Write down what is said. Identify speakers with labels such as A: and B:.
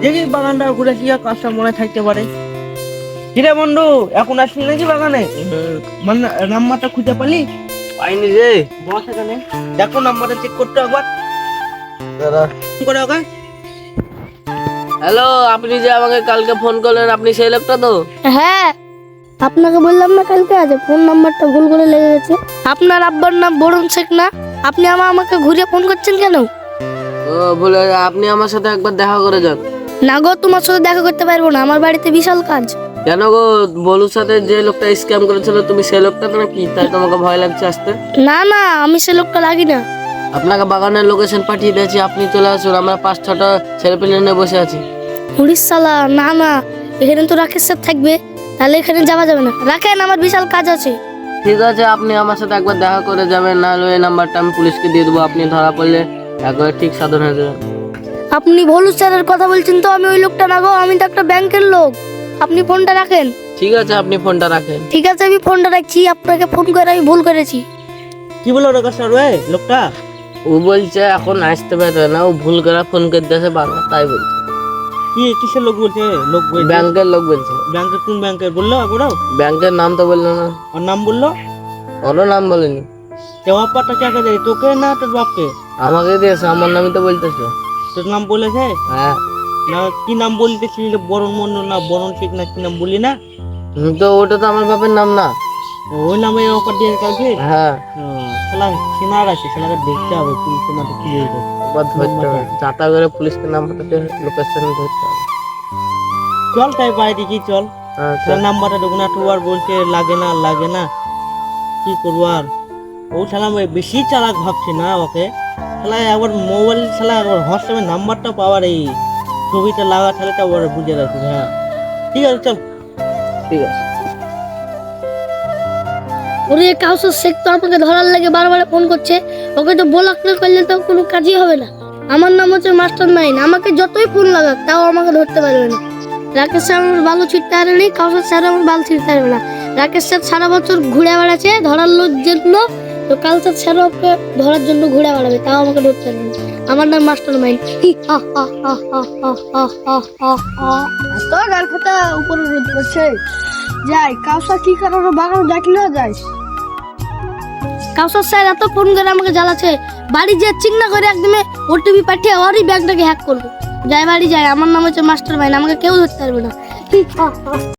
A: দেখি বাগানটা ঘুরে কি কাজটা মনে থাকতে পারে। কিরে বন্ধু, এখন আসলি নাকি বাগানে? মানে নাম্বারটা খুঁজে পালি?
B: পাইনি রে।
A: বস এখানে, দেখো নাম্বারটা চেক করতে একবার।
B: দাদা
A: ফোন করে ওকে।
B: হ্যালো, আপনি যে আমাকে কালকে ফোন করলেন, আপনি সেই লোকটা তো?
C: হ্যাঁ, আপনাকে বললাম না কালকে আছে, ফোন নাম্বারটা ভুল করে লেগে গেছে। আপনার আব্বার নাম বরুণ শেখ না? আপনি আমাকে ঘুরিয়ে ফোন করছেন কেন?
B: ও বলে আপনি আমার সাথে একবার দেখা করে যান।
C: না গো, তোমার সাথে দেখা করতে পারবো না, আমার বাড়িতে বিশাল কাজ।
B: কেন গো, বলুর সাথে যে লোকটা স্ক্যাম করেছিল তুমি সেই লোকটা তো নাকি? তাই তোমাকে ভয় লাগছে আসতে?
C: না না, আমি সে লোকটা লাগি না।
B: আপনাকে বাগানের লোকেশন পাঠিয়ে দিয়েছি, আপনি চলে আসুন। আমরা 5-6টা ছেলেপেলে নিয়ে বসে আছি।
C: উড়িষ্যালা, না না, এখানে তো রাকেশ স্যার থাকবে, তাহলে এখানে যাওয়া যাবে না। রাখেন, আমার বিশাল কাজ আছে।
B: ঠিক আছে, আপনি আমার সাথে একবার দেখা করে যাবেন, নাহলে এই নাম্বারটা আমি পুলিশকে দিয়ে দেবো। আপনি ধরা পড়লে একবার ঠিক সাধন হয়ে যাবেন।
C: আপনি ভলু স্যারের কথা বলছেন তো? আমি ওই লোকটা না গো, আমি তো একটা ব্যাংকের লোক। আপনি ফোনটা রাখেন।
B: ঠিক আছে, আপনি ফোনটা রাখেন।
C: ঠিক আছে, আমি ফোনটা রাখছি। আপনাকে ফোন করে আমি ভুল করেছি।
A: কি বলো রে স্যার, ওই লোকটা?
B: ও বলছে এখন আসতে পারবে না, ও ভুল করে ফোন করে দিয়েছে বাংলা, তাই বলছে।
A: কি কিসের লোক বলছে? লোক বলছে
B: ব্যাংকের লোক বলছে।
A: ব্যাংকের? কোন ব্যাংকের বললো একবারও?
B: ব্যাংকের নাম তো বললো না।
A: ওর নাম বললো?
B: ওরও নাম বলেনি।
A: দেওয়াপারটা কাকে দেয়, তোকে না তোর বাপকে?
B: আমাকে দিয়েছে, আমার নামই তো বলতেছে।
A: তোর নাম বলেছে?
B: হ্যাঁ।
A: না কি নাম বলতেছিলি? বরণ মন্ডল না বরণ শেখ না কি নাম বললি না?
B: তো ওটা তো আমার বাপের নাম না।
A: ওই নামে অফার দিয়ে কাউকে?
B: হ্যাঁ,
A: শালা সিনার আছে, শালাকে দেখতে হবে পুলিশের নামে কি বলবে।
B: একবার ধরতে হবে, যাতা করে পুলিশকে নাম পাঠাতে লোকেশন ধরতে হবে।
A: চল তাই বাইরে কি চল।
B: হ্যাঁ,
A: শালা নাম্বারটা দেখুন একটু আর বলছে লাগে না লাগে না, কি করবো আর। ও শালা বেশি চালাক ভাবছে না ওকে। শালা একবার মোবাইল শালা একবার হোয়াটসঅ্যাপে নাম্বারটা পাওয়ার এই ছবিটা লাগা তাহলে তো আবার বুঝে রাখি। হ্যাঁ ঠিক আছে চল।
B: ঠিক আছে।
C: ওরে কাউসার শেখ তো আমাকে ধরার লাগে বারবার ফোন করছে। ওকে তো ব্লক না করলে তো কোনো কাজই হবে না। আমার নাম হচ্ছে মাস্টার মাইন, আমাকে যতই ফোন লাগাক তাও আমাকে ধরতে পারবে না। রাকেশ স্যার আমার ভালো ছিটতে পারে নেই, কাউসার স্যার আমার ভালো ছিটতে পারবে না। রাকেশ স্যার সারা বছর ঘুরে বেড়াচ্ছে ধরার জন্য, তো কাউসার স্যার ওকে ধরার জন্য ঘুরে বেড়াবে, তাও আমাকে ধরতে পারবে না। আমার নাম মাস্টার মাইন। তো গাল খাতা উপরে রোদ করছে। যাই কাউসার কি কারণে বাগান ডাকলে যাই। কাউসার স্যার এত ফোন করে আমাকে জ্বালাচ্ছে, বাড়ি যে চিন্তা করে একদমে ওটিপি পাঠিয়ে ওরই ব্যাগটাকে হ্যাক করবো। যাই বাড়ি যাই, আমার নাম হচ্ছে মাস্টার মাইন, আমাকে কেউ ধরতে পারবে না।